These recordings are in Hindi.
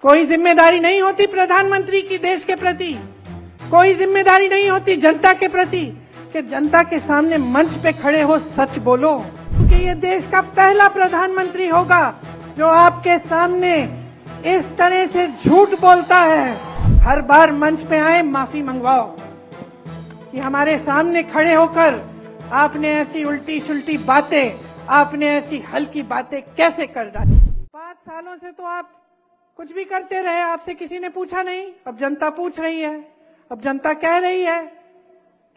कोई जिम्मेदारी नहीं होती प्रधानमंत्री की देश के प्रति, कोई जिम्मेदारी नहीं होती जनता के प्रति कि जनता के सामने मंच पे खड़े हो सच बोलो, क्योंकि ये देश का पहला प्रधानमंत्री होगा जो आपके सामने इस तरह से झूठ बोलता है। हर बार मंच पे आए माफी मंगवाओ कि हमारे सामने खड़े होकर आपने ऐसी उल्टी सुल्टी बातें, आपने ऐसी हल्की बातें कैसे कर डाली। 5 सालों से तो आप कुछ भी करते रहे, आपसे किसी ने पूछा नहीं। अब जनता पूछ रही है, अब जनता कह रही है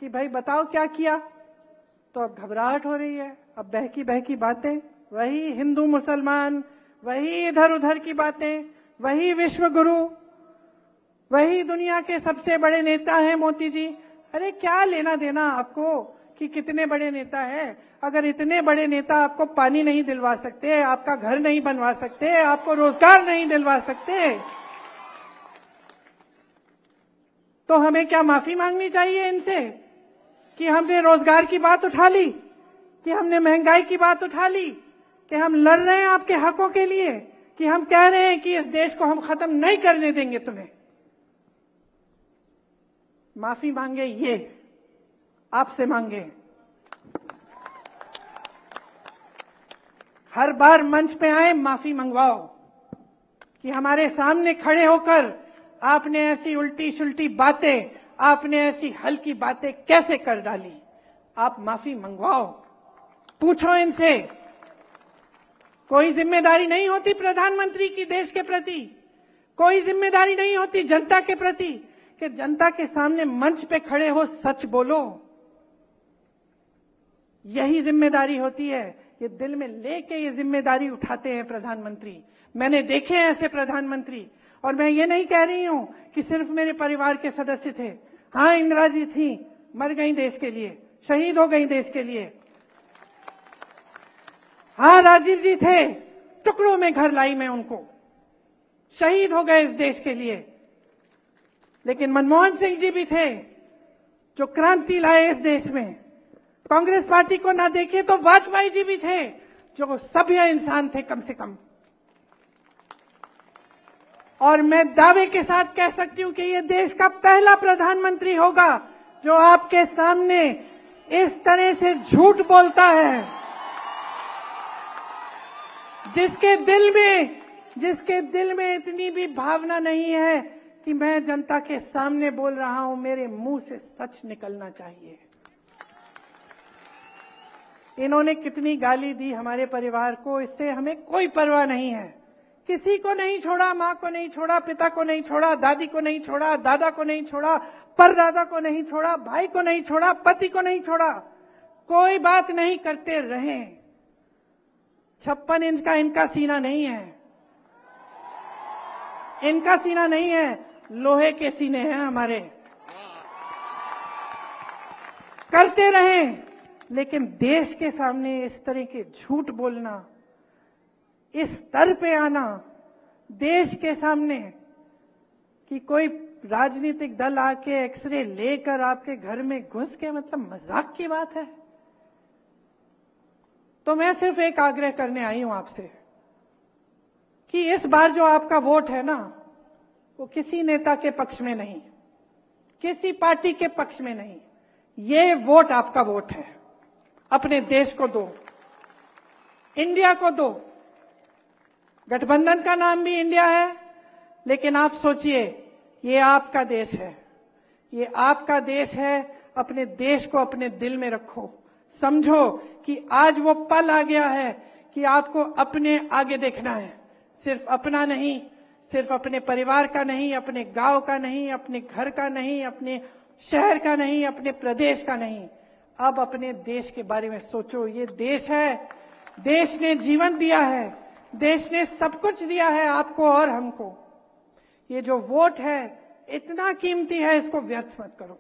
कि भाई बताओ क्या किया, तो अब घबराहट हो रही है। अब बहकी बहकी बातें, वही हिंदू मुसलमान, वही इधर उधर की बातें, वही विश्व गुरु, वही दुनिया के सबसे बड़े नेता हैं मोदी जी। अरे क्या लेना देना आपको कि कितने बड़े नेता हैं? अगर इतने बड़े नेता आपको पानी नहीं दिलवा सकते, आपका घर नहीं बनवा सकते, आपको रोजगार नहीं दिलवा सकते, तो हमें क्या माफी मांगनी चाहिए इनसे कि हमने रोजगार की बात उठा ली, कि हमने महंगाई की बात उठा ली, कि हम लड़ रहे हैं आपके हकों के लिए, कि हम कह रहे हैं कि इस देश को हम खत्म नहीं करने देंगे तुम्हें। माफी मांगे ये आपसे मांगे। हर बार मंच पे आए माफी मंगवाओ कि हमारे सामने खड़े होकर आपने ऐसी उल्टी सुल्टी बातें, आपने ऐसी हल्की बातें कैसे कर डाली। आप माफी मंगवाओ, पूछो इनसे। कोई जिम्मेदारी नहीं होती प्रधानमंत्री की देश के प्रति, कोई जिम्मेदारी नहीं होती जनता के प्रति कि जनता के सामने मंच पे खड़े हो सच बोलो। यही जिम्मेदारी होती है, ये दिल में लेके ये जिम्मेदारी उठाते हैं प्रधानमंत्री। मैंने देखे हैं ऐसे प्रधानमंत्री, और मैं ये नहीं कह रही हूं कि सिर्फ मेरे परिवार के सदस्य थे। हाँ, इंदिरा जी थी, मर गई देश के लिए, शहीद हो गई देश के लिए। हाँ, राजीव जी थे, टुकड़ों में घर लाई मैं उनको, शहीद हो गए इस देश के लिए। लेकिन मनमोहन सिंह जी भी थे जो क्रांति लाए इस देश में। कांग्रेस पार्टी को ना देखे तो वाजपेयी जी भी थे जो सभ्य इंसान थे कम से कम। और मैं दावे के साथ कह सकती हूं कि ये देश का पहला प्रधानमंत्री होगा जो आपके सामने इस तरह से झूठ बोलता है, जिसके दिल में इतनी भी भावना नहीं है कि मैं जनता के सामने बोल रहा हूं, मेरे मुंह से सच निकलना चाहिए। इन्होंने कितनी गाली दी हमारे परिवार को, इससे हमें कोई परवाह नहीं है। किसी को नहीं छोड़ा, मां को नहीं छोड़ा, पिता को नहीं छोड़ा, दादी को नहीं छोड़ा, दादा को नहीं छोड़ा, परदादा को नहीं छोड़ा, भाई को नहीं छोड़ा, पति को नहीं छोड़ा, कोई बात नहीं करते रहे। 56 इंच का इनका सीना नहीं है, इनका सीना नहीं है, लोहे के सीने हैं हमारे। करते रहे, लेकिन देश के सामने इस तरह के झूठ बोलना, इस स्तर पे आना देश के सामने कि कोई राजनीतिक दल आके एक्सरे लेकर आपके घर में घुस के, मतलब मजाक की बात है। तो मैं सिर्फ एक आग्रह करने आई हूं आपसे कि इस बार जो आपका वोट है ना, वो किसी नेता के पक्ष में नहीं, किसी पार्टी के पक्ष में नहीं, ये वोट आपका वोट है। अपने देश को दो, इंडिया को दो। गठबंधन का नाम भी इंडिया है, लेकिन आप सोचिए, ये आपका देश है, ये आपका देश है। अपने देश को अपने दिल में रखो, समझो कि आज वो पल आ गया है कि आपको अपने आगे देखना है। सिर्फ अपना नहीं, सिर्फ अपने परिवार का नहीं, अपने गांव का नहीं, अपने घर का नहीं, अपने शहर का नहीं, अपने प्रदेश का नहीं, अब अपने देश के बारे में सोचो। ये देश है, देश ने जीवन दिया है, देश ने सब कुछ दिया है आपको और हमको। ये जो वोट है इतना कीमती है, इसको व्यर्थ मत करो।